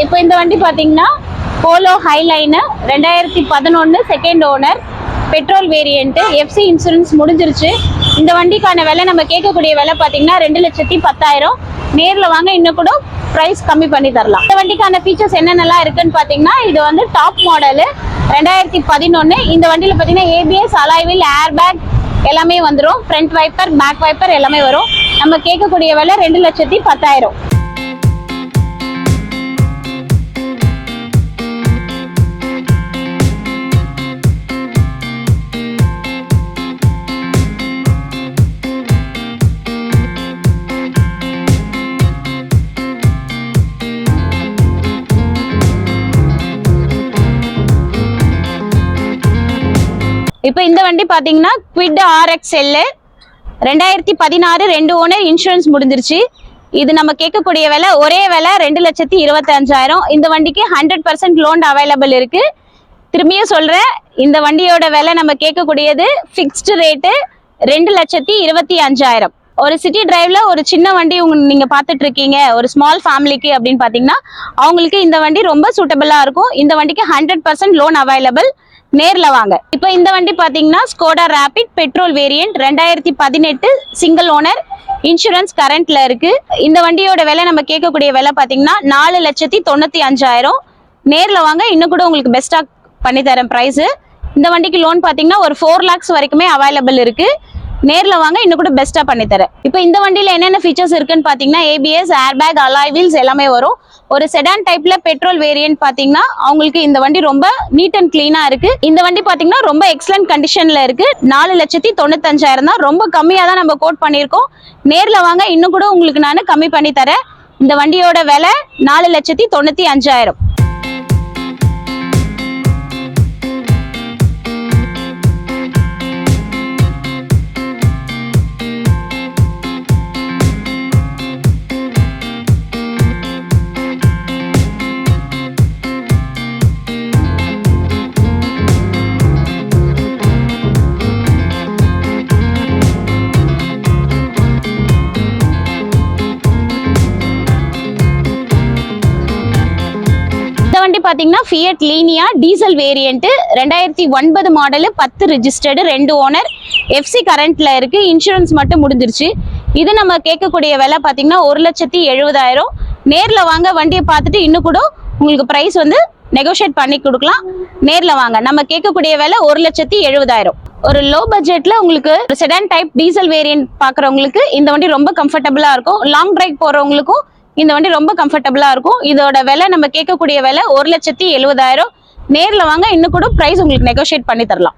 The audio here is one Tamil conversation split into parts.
இப்போ இந்த வண்டி பார்த்தீங்கன்னா polo eyeliner 2011 second owner petrol variant FC insurance முடிஞ்சிருச்சு. இந்த வண்டிக்கான விலை நம்ம கேட்கக்கூடிய விலை பார்த்தீங்கன்னா 2,10,000. நேரில் வாங்க இன்னும் கூட ப்ரைஸ் கம்மி பண்ணி தரலாம். இந்த வண்டிக்கான ஃபீச்சர்ஸ் என்னென்னலாம் இருக்குன்னு பார்த்தீங்கன்னா இது வந்து டாப் மாடலு 2011. இந்த வண்டியில் பார்த்தீங்கன்னா ஏபிஎஸ், அலாய்வில், ஏர் பேக் எல்லாமே வந்துடும். ஃப்ரண்ட் வைப்பர், பேக் வைப்பர் எல்லாமே வரும். நம்ம கேட்கக்கூடிய விலை 2,10,000. இப்போ இந்த வண்டி பார்த்தீங்கன்னா குவிட் RXL 2016 2 ஓனர் இன்சூரன்ஸ் முடிஞ்சிருச்சு. இது நம்ம கேட்கக்கூடிய விலை ஒரே விலை 2,25,000. இந்த வண்டிக்கு 100% லோன் அவைலபிள் இருக்கு. திரும்பியும் சொல்றேன், இந்த வண்டியோட விலை நம்ம கேட்கக்கூடியது ஃபிக்ஸ்டு ரேட்டு 2,25,000. ஒரு சிட்டி டிரைவ்ல ஒரு சின்ன வண்டி நீங்க பார்த்துட்டு இருக்கீங்க, ஒரு ஸ்மால் ஃபேமிலிக்கு அப்படின்னு பார்த்தீங்கன்னா அவங்களுக்கு இந்த வண்டி ரொம்ப சூட்டபிளா இருக்கும். இந்த வண்டிக்கு 100% லோன் அவைலபிள். நேர்ல வாங்க. இப்போ இந்த வண்டி பாத்தீங்கன்னா Skoda Rapid petrol variant 2018 single owner insurance கரண்ட்ல இருக்கு. இந்த வண்டியோட விலை நம்ம கேட்கக்கூடிய விலை பாத்தீங்கன்னா 4,95,000. நேர்ல வாங்க இன்னும் கூட உங்களுக்கு பெஸ்டா பண்ணி தரேன் பிரைஸ். இந்த வண்டிக்கு லோன் பாத்தீங்கன்னா ஒரு 4 lakhs வரைக்குமே அவைலபிள் இருக்கு. நேர்ல வாங்க இன்னும் கூட பெஸ்டா பண்ணி தரேன். இப்போ இந்த வண்டியில என்னென்ன ஃபீச்சர்ஸ் இருக்குன்னு பாத்தீங்கன்னா ABS, air bag, alloy wheels எல்லாமே வரும். ஒரு செடான் டைப்ல பெட்ரோல் வேரியன்ட் பாத்தீங்கன்னா அவங்களுக்கு இந்த வண்டி ரொம்ப நீட் அண்ட் கிளீனா இருக்கு. இந்த வண்டி பாத்தீங்கன்னா ரொம்ப எக்ஸலன்ட் கண்டிஷன்ல இருக்கு. 4,95,000 தான். ரொம்ப கம்மியா தான் நம்ம கோட் பண்ணியிருக்கோம். நேர்ல வாங்க இன்னும் கூட உங்களுக்கு நான் கம்மி பண்ணி தரேன். இந்த வண்டியோட விலை 4,95,000. வண்டி பாத்தீங்கன்னா Fiat Linea diesel variant 2009 model 10 registered 2 owner FC கரண்ட்ல இருக்கு. இன்சூரன்ஸ் மட்டும் முடிஞ்சிருச்சு. இது நம்ம கேட்கக்கூடிய விலை பாத்தீங்கன்னா 1,70,000. நேர்ல வாங்க வண்டியை பார்த்துட்டு இன்னும் கூட உங்களுக்கு பிரைஸ் வந்து நெகோஷியேட் பண்ணி கொடுக்கலாம். நேர்ல வாங்க. நம்ம கேட்கக்கூடிய விலை 1,70,000. ஒரு லோ பட்ஜெட்ல உங்களுக்கு செடான் டைப் டீசல் வேரியன்ட் பாக்குறவங்களுக்கு இந்த வண்டி ரொம்ப கம்ஃபர்டபுளா இருக்கும். லாங் டிரைவ் போறவங்களுக்கும் இந்த வண்டி ரொம்ப கம்ஃபர்டபுளா இருக்கும். இதோட விலை நம்ம கேட்கக்கூடிய விலை 1,70,000. நேர்ல வாங்க இன்னும் கூட பிரைஸ் உங்களுக்கு நெகோஷியேட் பண்ணி தரலாம்.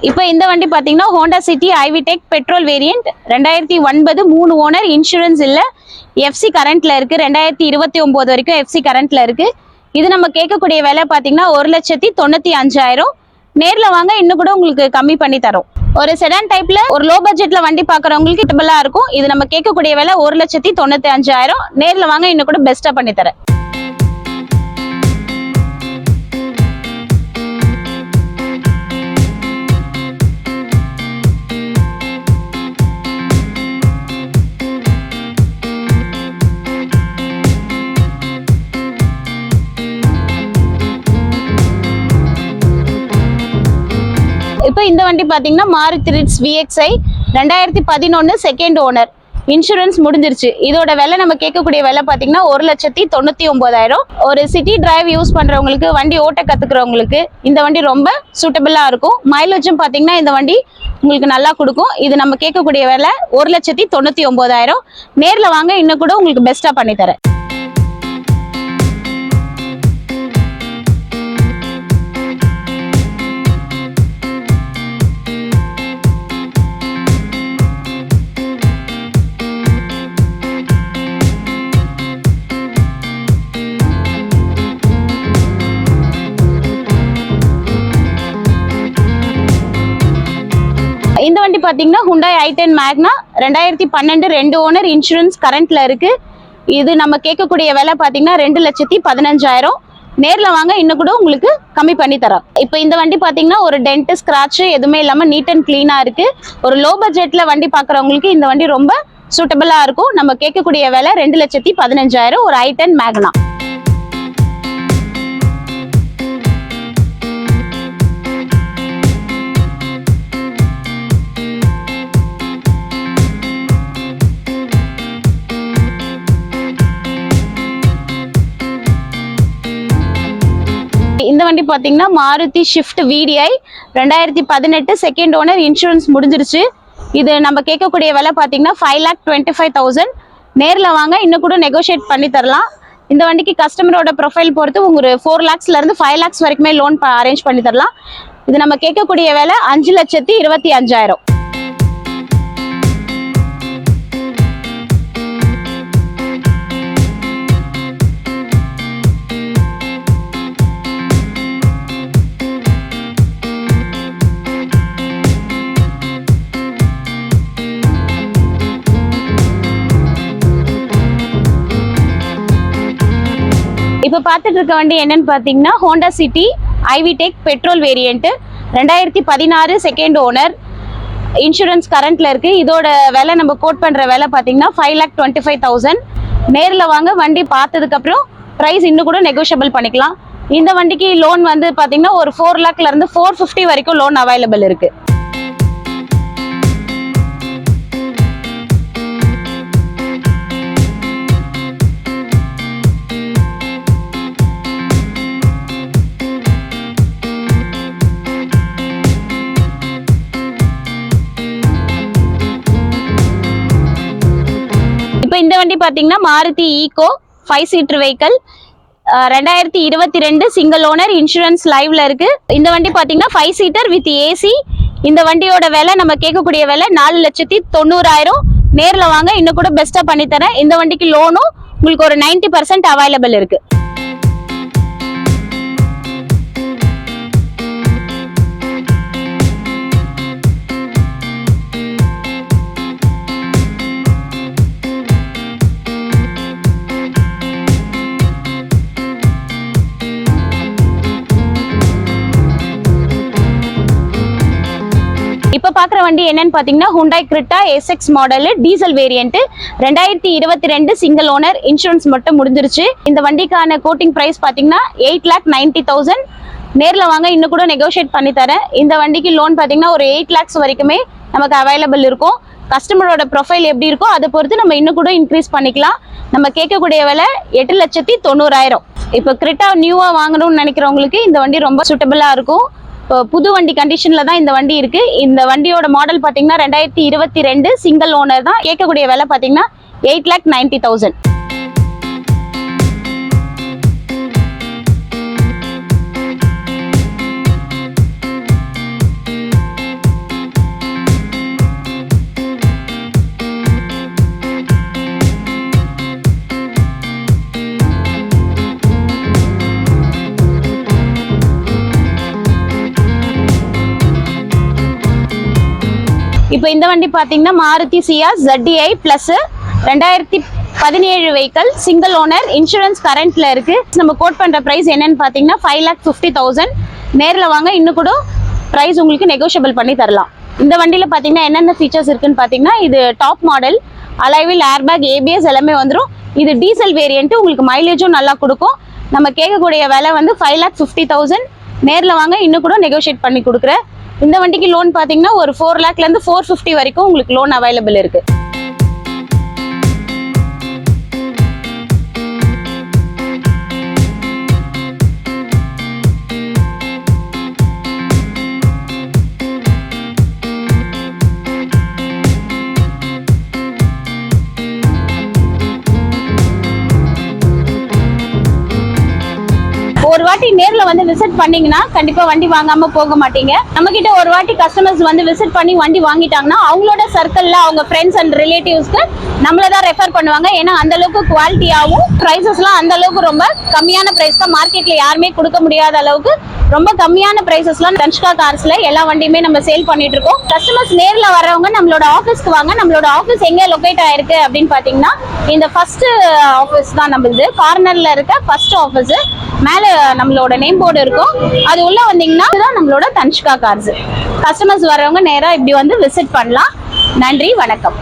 இப்போ இந்த வண்டி பாத்தீங்கன்னா Honda city i-VTEC petrol variant 2009 3 owner insurance இல்ல எஃப்சி கரண்ட்ல இருக்கு. 2029 வரைக்கும் எஃப்சி கரண்ட்ல இருக்கு. இது நம்ம கேட்கக்கூடிய விலை பாத்தீங்கன்னா 1,95,000. நேர்ல வாங்க இன்னும் கூட உங்களுக்கு கம்மி பண்ணி தரோம். ஒரு செடான் டைப்ல ஒரு லோ பட்ஜெட்ல வண்டி பாக்குறவங்களுக்கு டபுளா இருக்கும். இது நம்ம கேட்கக்கூடிய விலை 1,95,000. நேர்ல வாங்க இன்னும் கூட பெஸ்டா பண்ணி தரேன். இப்போ இந்த வண்டி பாத்தீங்கன்னா Maruti Ritz VXi 2011 second owner insurance முடிஞ்சிருச்சு. இதோட விலை நம்ம கேட்கக்கூடிய விலை பாத்தீங்கன்னா 1,99,000. ஒரு சிட்டி டிரைவ் யூஸ் பண்றவங்களுக்கு, வண்டி ஓட்ட கத்துக்கிறவங்களுக்கு இந்த வண்டி ரொம்ப சூட்டபிளா இருக்கும். மைலேஜும் பாத்தீங்கன்னா இந்த வண்டி உங்களுக்கு நல்லா கொடுக்கும். இது நம்ம கேட்கக்கூடிய விலை 1,99,000. நேர்ல வாங்க இன்னும் கூட உங்களுக்கு பெஸ்டா பண்ணி தரேன். இந்த வண்டி பாத்தீங்கன்னா Hyundai i10 Magna 2012 2 owner insurance கரண்ட்ல இருக்கு. இது நம்ம கேட்கக்கூடிய விலை பாத்தீங்கன்னா 2,15,000. நேர்ல வாங்க இன்னும் கூட உங்களுக்கு கம்மி பண்ணி தரோம். இப்போ இந்த வண்டி பாத்தீங்கன்னா ஒரு டென்ட் ஸ்கிராட்ச் எதுவுமே இல்லாம நீட் அண்ட் கிளீனா இருக்கு. ஒரு லோ பட்ஜெட்ல வண்டி பாக்குறவங்களுக்கு இந்த வண்டி ரொம்ப சூட்டபிளா இருக்கும். நம்ம கேட்கக்கூடிய விலை 2,15,000 ஒரு i10 Magna. இந்த வண்டி பாத்தீங்கன்னா Maruti shift VDI 2018 second owner insurance முடிஞ்சிருச்சு. இது நம்ம கேட்கக்கூடிய விலை பாத்தீங்கன்னா 5,25,000. நேர்ல வாங்க இன்னும் கூட நெகோஷியேட் பண்ணி தரலாம். இந்த வண்டிக்கு கஸ்டமரோட ப்ரொஃபைல் பொறுத்து உங்க 4 lakhsல இருந்து 5 lakhs வரைக்குமே லோன் அரேஞ்ச் பண்ணி தரலாம். இது நம்ம கேட்கக்கூடிய விலை 5,25,000. இப்போ பார்த்துட்டு இருக்க வண்டி என்னன்னு பார்த்தீங்கன்னா Honda city i-VTEC petrol variant 2016 second owner insurance கரண்ட்ல இருக்கு. இதோட விலை நம்ம கோட் பண்ற விலை பார்த்தீங்கன்னா 5,25,000. நேரில் வாங்க வண்டி பார்த்ததுக்கு அப்புறம் ப்ரைஸ் இன்னும் கூட நெகோஷியபிள் பண்ணிக்கலாம். இந்த வண்டிக்கு லோன் வந்து பார்த்தீங்கன்னா ஒரு 4 lakhல இருந்து 450 வரைக்கும் லோன் அவைலபிள் இருக்கு. இந்த வண்டி பாத்தீங்கன்னா Maruti Eeco 5 seater vehicle 2022 single owner insurance லைவ்ல இருக்கு. இந்த வண்டி பாத்தீங்கன்னா 5 சீட்டர் வித் ஏசி. இந்த வண்டியோட விலை நம்ம கேட்கக்கூடிய விலை 4,90,000. நேர்ல வாங்க இன்னும் கூட பெஸ்டா பண்ணி தரேன். இந்த வண்டிக்கு லோனும் உங்களுக்கு ஒரு 90% அவைலபிள் இருக்கு. இப்ப பாக்குற வண்டி என்னன்னு பாத்தீங்கன்னா Hyundai Creta SX model diesel variant 2022 single owner insurance மட்டும் முடிஞ்சிருச்சு. இந்த வண்டிக்கான கோட்டிங் பிரைஸ் பாத்தீங்கன்னா 8,90,000. நேர்ல வாங்க இன்னும் கூட நெகோஷியேட் பண்ணி தரேன். இந்த வண்டிக்கு லோன் பாத்தீங்கன்னா ஒரு 8 lakhs வரைக்குமே நமக்கு அவைலபிள் இருக்கும். கஸ்டமரோட ப்ரொஃபைல் எப்படி இருக்கோ அதை பொறுத்து நம்ம இன்னும் கூட இன்க்ரீஸ் பண்ணிக்கலாம். நம்ம கேட்கக்கூடிய விலை 8,90,000. இப்போ Creta நியூவா வாங்கணும்னு நினைக்கிறவங்களுக்கு இந்த வண்டி ரொம்ப சூட்டபிளா இருக்கும். புது வண்டி கண்டிஷன்ல தான் இந்த வண்டி இருக்கு. இந்த வண்டியோட மாடல் பாத்தீங்கன்னா 2022 சிங்கிள் ஓனர் தான். கேட்கக்கூடிய விலை பாத்தீங்கன்னா 8,90,000. இப்போ இந்த வண்டி பாத்தீங்கன்னா Maruti Ciaz ZDI plus 2017 vehicle single owner insurance கரண்ட்ல இருக்கு. நம்ம கோட் பண்ற பிரைஸ் என்னன்னு பாத்தீங்கன்னா 5,50,000. நேர்ல வாங்க இன்னும் கூட பிரைஸ் உங்களுக்கு நெகோஷியபிள் பண்ணி தரலாம். இந்த வண்டியில பாத்தீங்கன்னா என்னென்ன ஃபீச்சர்ஸ் இருக்குன்னு பாத்தீங்கன்னா இது டாப் மாடல், அலைவில் ஏர்பேக் ABS எல்லாமே வந்துடும். இது டீசல் வேரியன்ட், உங்களுக்கு மைலேஜும் நல்லா கொடுக்கும். நம்ம கேட்கக்கூடிய விலை வந்து 5,50,000. நேர்ல வாங்க இன்னும் கூட நெகோஷியேட் பண்ணி கொடுக்குறேன். இந்த வண்டிக்கு லோன் பாத்தீங்கன்னா ஒரு 4 lakhல இருந்து 450 வரைக்கும் உங்களுக்கு லோன் அவைலபிள் இருக்கு. ஒரு வாட்டி வாட்டி நேர்ல வந்து விசிட் பண்ணீங்கன்னா கண்டிப்பா வண்டி வாங்காம போக மாட்டீங்க. நம்ம கிட்ட ஒரு வாட்டி கஸ்டமர்ஸ் வந்து விசிட் பண்ணி வண்டி வாங்கிட்டாங்கன்னா அவங்களோட சர்க்கிள்ல அவங்க ஃப்ரெண்ட்ஸ் அண்ட் ரிலேட்டிவ்ஸ்க்கு நம்மள தான் ரெஃபர் பண்ணுவாங்க. ஏன்னா அந்த அளவுக்கு குவாலிட்டியாவும் பிரைசஸ்லாம் அந்த அளவுக்கு ரொம்ப கம்மியான பிரைஸ் தான். மார்க்கெட்ல யாருமே கொடுக்க முடியாத அளவுக்கு ரொம்ப கம்மியான பிரைசஸ்லாம் தன்ஷிகா கார்ஸ்ல எல்லா வண்டியுமே நம்ம சேல் பண்ணிட்டு இருக்கோம். கஸ்டமர்ஸ் நேர்ல வரவங்க நம்மளோட ஆஃபீஸ்க்கு வாங்க. நம்மளோட ஆஃபீஸ் எங்க லொகேட் ஆயிருக்கு அப்படின்னு பாத்தீங்கன்னா இந்த ஃபர்ஸ்ட் ஆஃபீஸ் தான் நம்மளுது. கார்னர்ல இருக்க ஃபர்ஸ்ட் ஆஃபீஸ். மேல நம்மளோட நேம் போர்டு இருக்கும். அது உள்ள வந்தீங்கன்னா இதுதான் நம்மளோட தன்ஷிகா கார்ஸ். கஸ்டமர்ஸ் வரவங்க நேரா இப்படி வந்து விசிட் பண்ணலாம். நன்றி, வணக்கம்.